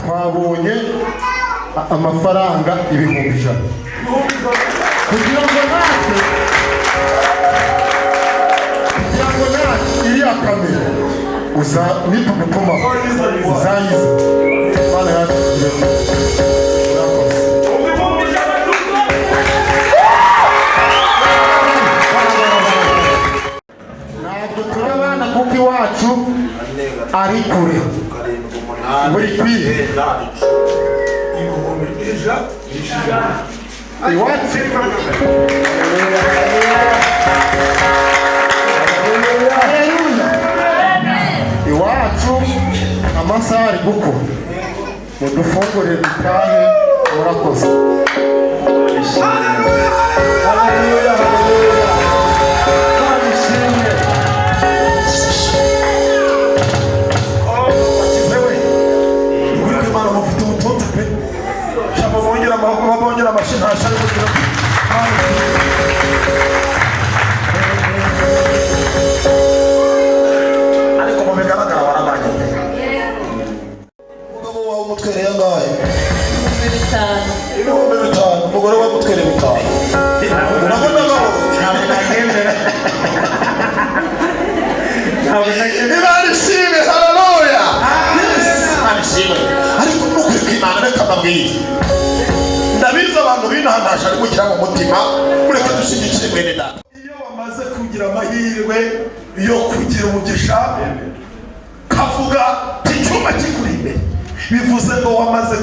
twabonye amafaranga 1,100 kugira ngo natwe iriya kamera uza nitugutuma uzayize Mana yacu ntabwo turabana kuko iwacu ari kure buri kwihe iwacu iwacu amasaha ari gukora mudufungurire dutahe murakoze haleluya babongera amashini hashari kugira ariko mu bigaragara warabanye umugabo wawe umutwereye angahe? 5,000 umugore wawe umutwereye 5,000 urabona gabo Imana ishimwe haleluya Imana ishimwe ariko nukuri kw'Imana reka mbabwire ndabizi abantu binahanasha ari kugira mu mutima ureka dushigikire mwene data iyo wamaze kugira amahirwe yo kugira umugisha kavuga icyuma kikuri imbere bivuze ngo wamaze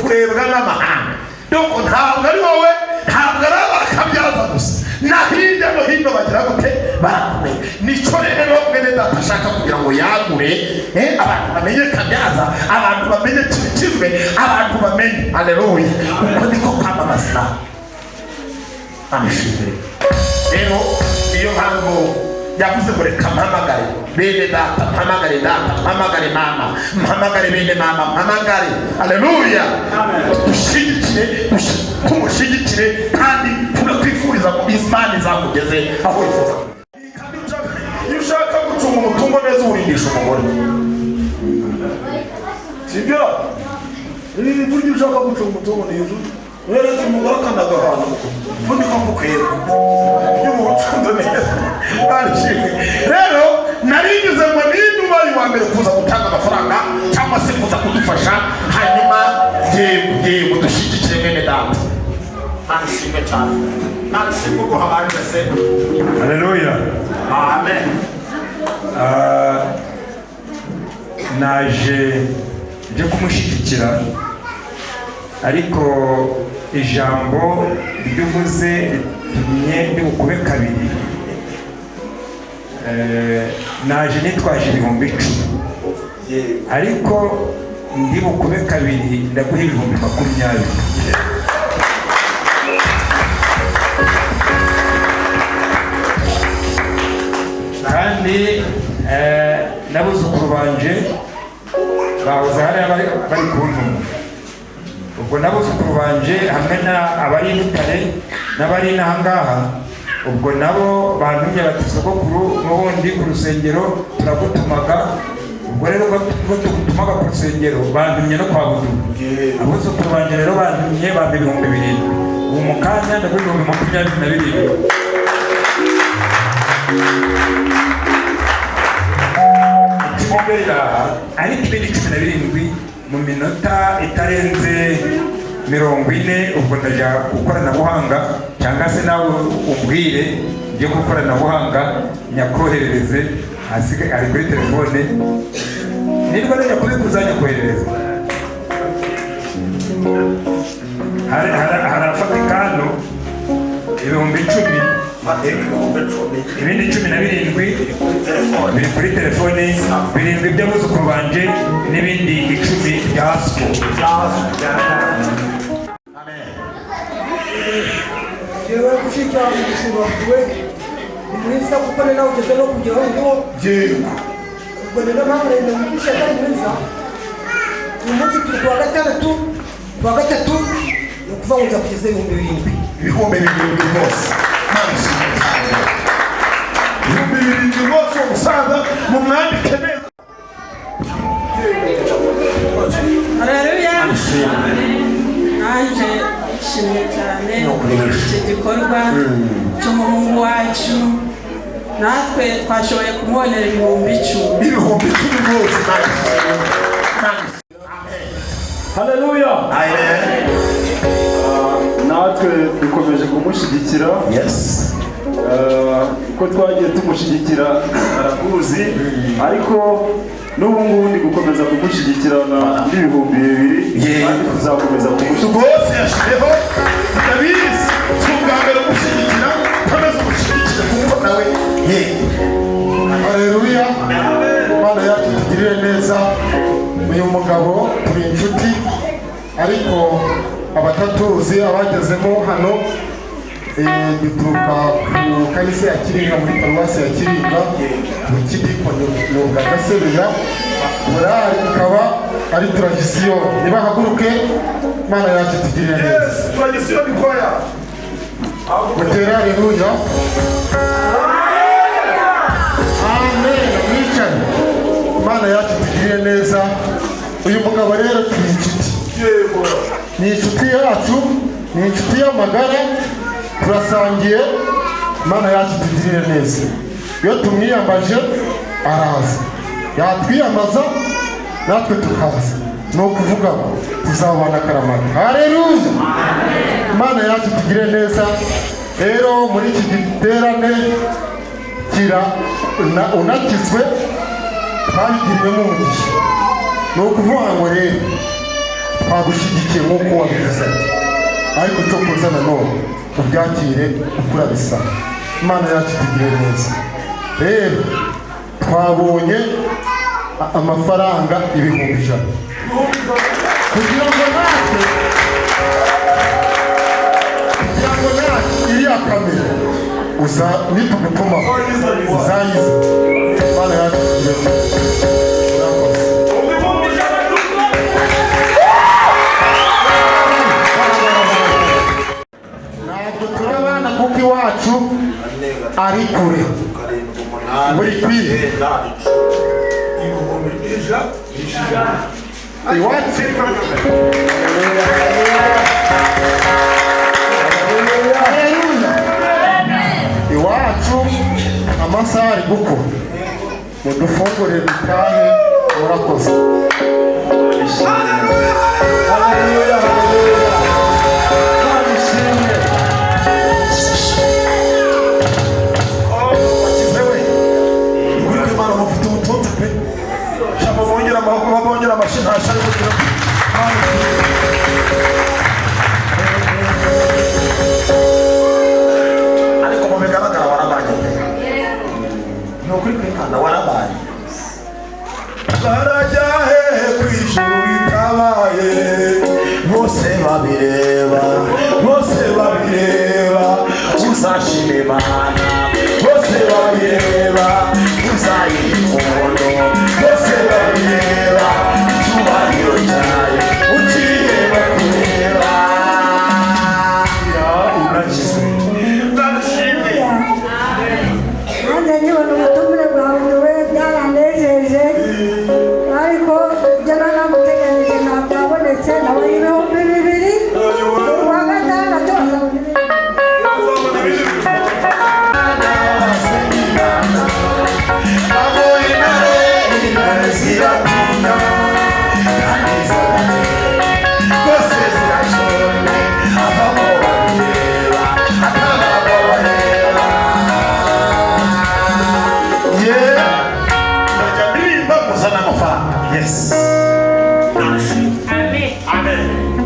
kurebwa n'amahanga doko ntabwo ari wowe ntabwo ari abakabyaza gusa na hirya no hino bagira gute barakumenya nico rero mwene data ashaka kugira ngo yagure abantu bamenye kabyaza abantu bamenye kibikizwe abantu bamenye haleluya uko niko kwamamaza amashimwe rero iyo mpamvu yavuze ngo reka mpamagare bene data mpamagare data mpamagare mama mpamagare bene mama mpamagare haleluya dushigikire tumushigikire kandi tunakwifuriza ko Imana izakugeze aho wifuza iyo ushaka gucunga umutungo neza urindisha umugore sibyo burya ushaka gucunga umutungo neza urereza umugore akanaga ahantu ufunika mu kwera iyo umutungo neza rero narinyuze ngo niba ubaye uwa mbere kuza gutanga amafaranga cyangwa se kuza kudufasha hanyuma yewe dushyigikire mwene data nashimwe cyane nashimwe guha abandi se haleluya amen naje byo kumushyigikira ariko ijambo ry'uvuze ritumye ndibukube kabiri naje nitwaje 10,000 ariko ndibukube kabiri ndaguha 20,000 kandi n'abuzukuru banje bahoze hariya bari kuntuma ubwo n'abuzukuru banje hamwe abari Butare n'abari n'ahangaha ubwo nabo bantumye bati sogokuru n'ubundi ku rusengero turagutumaga ubwo rero tugutumaga ku rusengero bantumye no kwa Buduru abuzukuru banje rero bantumye bambe 2,000 ubu mu kanya ndaguha 27,000 ariko ibindi 17 mu minota itarenze 40 ubwo ndajya gukoranabuhanga cyangwa se nawe umbwire njye gukoranabuhanga nyakoherereze asigaye ari kuri telefone nirwo najya kubikuza nyakoherereza harafatikano 10,000 ibindi 17 biri kuri telefone 7 by'abuzukuru banje n'ibindi 10 bya siko jewe gushika mu gishobora mwiza kuko nawe ugeze no kugira ngo yego ubwo rero mpamvu rero mwisha kandi mwiza umunsi turi kuwa gatatu ni ukuvuga ngo nza kugeza 7,000 rwose ibihumbi 7,000 rwose umusaza mu mwandike neza haleluya ishimwe. nanjye nshimye cyane iki gikorwa cy'umuhungu wacu, natwe twashoboye kumubonera 10,000. Ibihumbi 10 rwose. Haleluya. Amen. Natwe dukomeje kumushyigikira. Yes. Uko twagiye tumushyigikira arakuzi, ariko n'ubu ngubu ndi gukomeza kumushyigikirana n'ibihumbi 2,000 kandi tuzakomeza kumushyigikira. Rwose yashireho ndabizi tungambere gushyigikira komeza gushyigikira kuko nawe yego. Haleluya. Imana yacu tugirire neza. Uyu mugabo turi inshuti, ariko abatatuzi abagezemo hano duturuka ku kanisa ya Kiringa, muri paruwasi ya Kiringa mu kidikoni n'ubwa Gasebeya. Morali ikaba ari tradisiyo. Nibahaguruke, Imana yacu tugirire neza. Tradisiyo bikoya mutera haleluya. Amen. Mwicane. Imana yacu tugirire neza. Uyu mugabo rero turi inshuti, ni inshuti yacu, ni inshuti y'amagara, turasangiye. Imana yacu tugirire neza. Iyo tumwiyambaje araza, yatwiyamaza natwe tukaza, ni ukuvuga ngo tuzabana akaramata. Haleluya. Imana yacu tugirire neza. Rero muri iki giterane unakizwe twabigiriyemo umugisha, ni ukuvuga ngo rero twagushyigikiye nk'uko wabivuze, ariko cyo kuza nanone ubyakire uko urabisaba. Imana yacu tugire neza. Rero twabonye amafaranga 100,000 kugira ngo natwe iriya kamera nitugutuma uzayize. Imana yacu tugire neza. Kuko iwacu ari kure buri kwihe iwacu iwacu amasaha ari gukora, mudufungurire dutahe. Murakoze. Haleluya. Babongera amashyi ntashari kugira ariko mu bigaragara warabaye ni ukuri kw'Imana warabaye. Barajya hehe ku ijuru ritabaye, bose babireba, bose babireba, uzashima Imana, bose babireba, uzayikunda, bose babireba, icyubahiro cyayo ugiye bakureba. Urakize ndashimye. Nanjye nkibona ubutumire bwawe we byaranejeje, ariko ibyo nanamuteganyije ntabwo byabonetse. Nawe 2,000 uwa gatandatu Yes. Amen. Amen.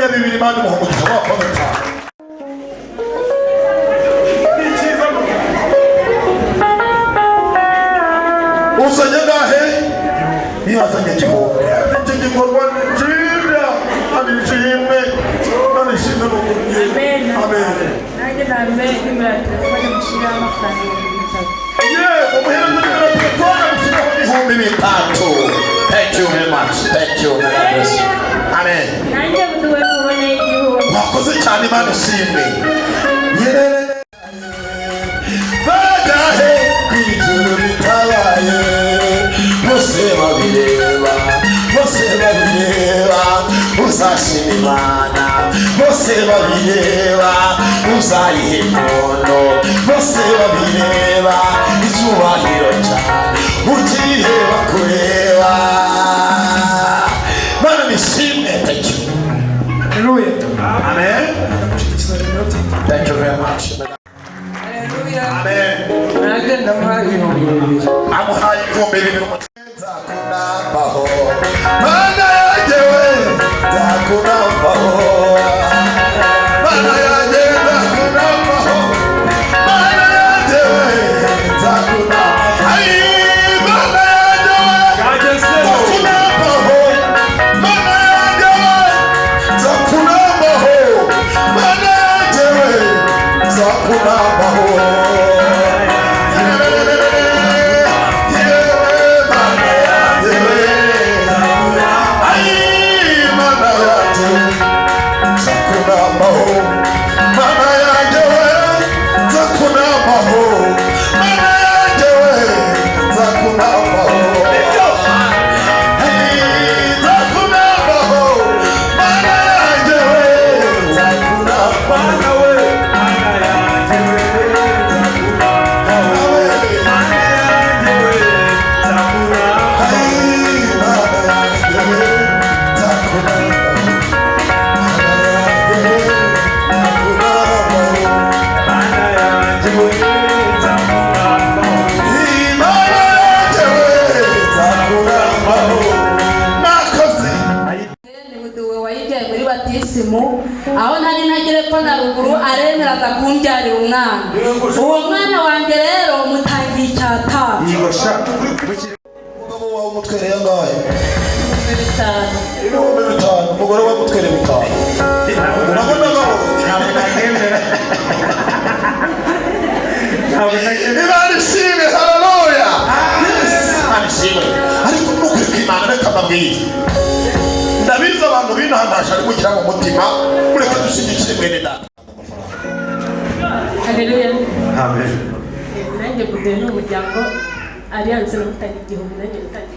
abonye bibiri Imana imuha umugisha wakoze cyane. Uzanye ngahe? Ntiyazanye igihumbi. Iki gikorwa ni cyiza kandi nshimwe kandi nshimwe n'ubundi. Amen. nanjye nambe nimero ya telefone mushyiraho amafaranga ibihumbi bitatu. Yeah, umuhereza nimero ya telefone mushyiraho ibihumbi bitatu. Thank you very much. Thank you. Amen. nanjye buduwe kubona igihumbi. Wakoze cyane Imana ishimwe. Bagahe kw'ijuru ritabaye bose babireba bose babireba uzashima Imana bose babireba uzayihe impondo bose babireba icyubahiro cyane ugiye bakureba Mana nishimwe. Thank you. Hallelujah. Amen. Thank you very much. Amen. Amuhaye ibihumbi bibiri nzakunabaho Mana yanjye we nzakunabaho Mana yanjye nzakunabaho Mana yanjye we nzakunabaho Ay Mana yanjye we nzakunabaho Mana yanjye we nzakunabaho Mana yanjye we nzakunabaho aho ntari ntagere ko na ruguru aremeraga kumbyarira umwana. Uwo mwana wanjye rero mutangiye icyatanu. Umugabo wawe umutwereye angahe? ibihumbi bitanu. Ibihumbi bitanu. Umugore wawe umutwereye bitanu. Urabona ngabo? Imana ishimwe. Haleluya. Imana ishimwe. Ariko nukuri kw'Imana reka mbabwire. Ndabizi abantu binahanasha ari kugira mu mutima ureke dushigikire mwene data. Haleluya. Amen. nanjye buduwe n'umuryango Alliance no gutanga igihumbi nanjye gutanga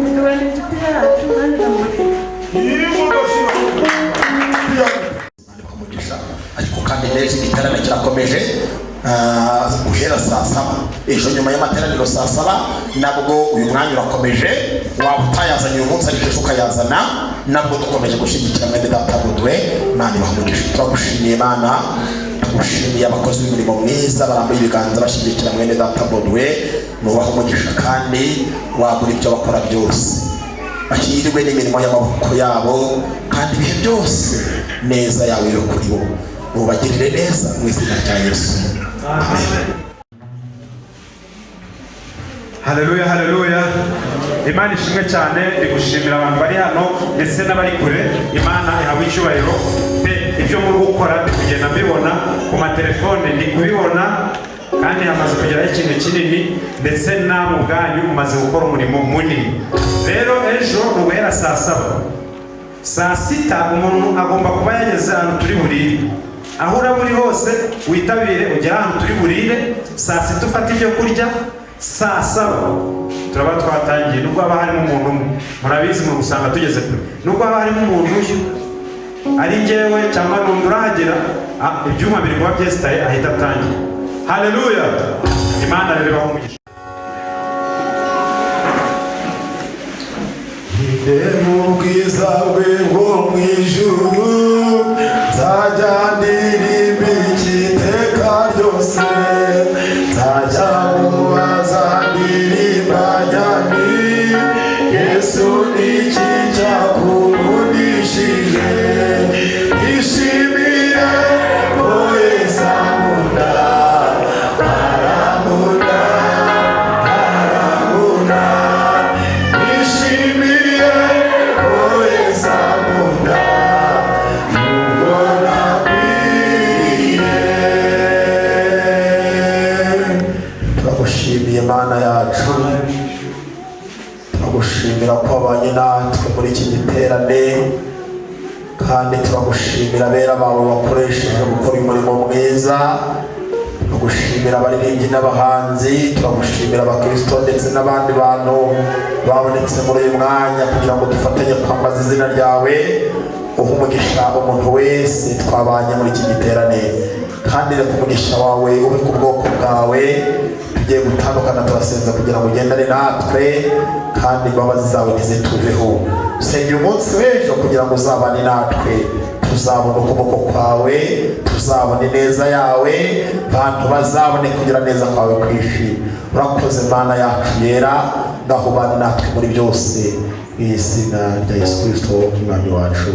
buduwe n'inshuti yacu nanjye ndamufite. Ariko kandi neza igiterane kirakomeje guhera saa saba ejo nyuma y'amateraniro saa saba nabwo uyu mwanya urakomeje waba utayazanye uyu munsi ariko ejo ukayazana nabwo dukomeje gushyigikira mwene data Budwe. Imana ibaha turagushimiye Imana tugushimiye abakozi b'umurimo mwiza barambuye ibiganza bashyigikira mwene data Budwe nubaha umugisha kandi wagura ibyo bakora byose bahirwe n'imirimo y'amaboko yabo kandi ibihe byose neza yawe iri kuri bo mubagirire neza mu izina rya Yesu. Amen. Haleluya, haleluya. Imana ishimwe cyane, igushimira abantu bari hano ndetse n'abari kure. Imana ihawe icyubahiro pe ibyo muri gukora kugenda mbibona ku matelefone ndi kubibona kandi hamaze kugeraho ikintu kinini ndetse namwe ubwanyu mumaze gukora umurimo munini. Rero ejo guhera saa saba saa sita umuntu agomba kuba yageze ahantu turi burire. Aho uraba uri hose witabire ugera ahantu turi burire. Saa sita ufata ibyo kurya, saa saba turaba twatangiye. Nubwo haba harimo umuntu umwe, murabizi mu gusanga tugeze kure, nubwo haba harimo umuntu uyu ari njyewe cyangwa n'undi urahagera ibyuma biri kuba byesitaye ahita atangira. Haleluya. Imana rero ibahe umugisha. mu bwiza bwe bwo mu ijuru nzajya ndirimba iteka ryose nzajya mubaza ndirimba njyani Yesu turagushimira ko wabanye natwe muri iki giterane, kandi turagushimira abera bawe bakoresheje gukora umurimo mwiza. Turagushimira abaririmbyi n'abahanzi, turagushimira abakristo ndetse n'abandi bantu babonetse muri uyu mwanya kugira ngo dufatanye kwambaza izina ryawe. Uha umugisha umuntu wese twabanye muri iki giterane, kandi reka umugisha wawe ube ku bwoko bwawe. Tugiye gutandukana turasenza kugira ngo ugendane natwe, kandi imbabazi zawe ntizituveho. Dusengera umunsi w'ejo kugira ngo uzabane natwe, tuzabona ukuboko kwawe, tuzabona ineza yawe, bantu bazabone kugira neza kwawe kwinshi. Urakoze Mana yacu yera, ngaho ubane natwe muri byose, mu izina rya Yesu Kristo umwami wacu.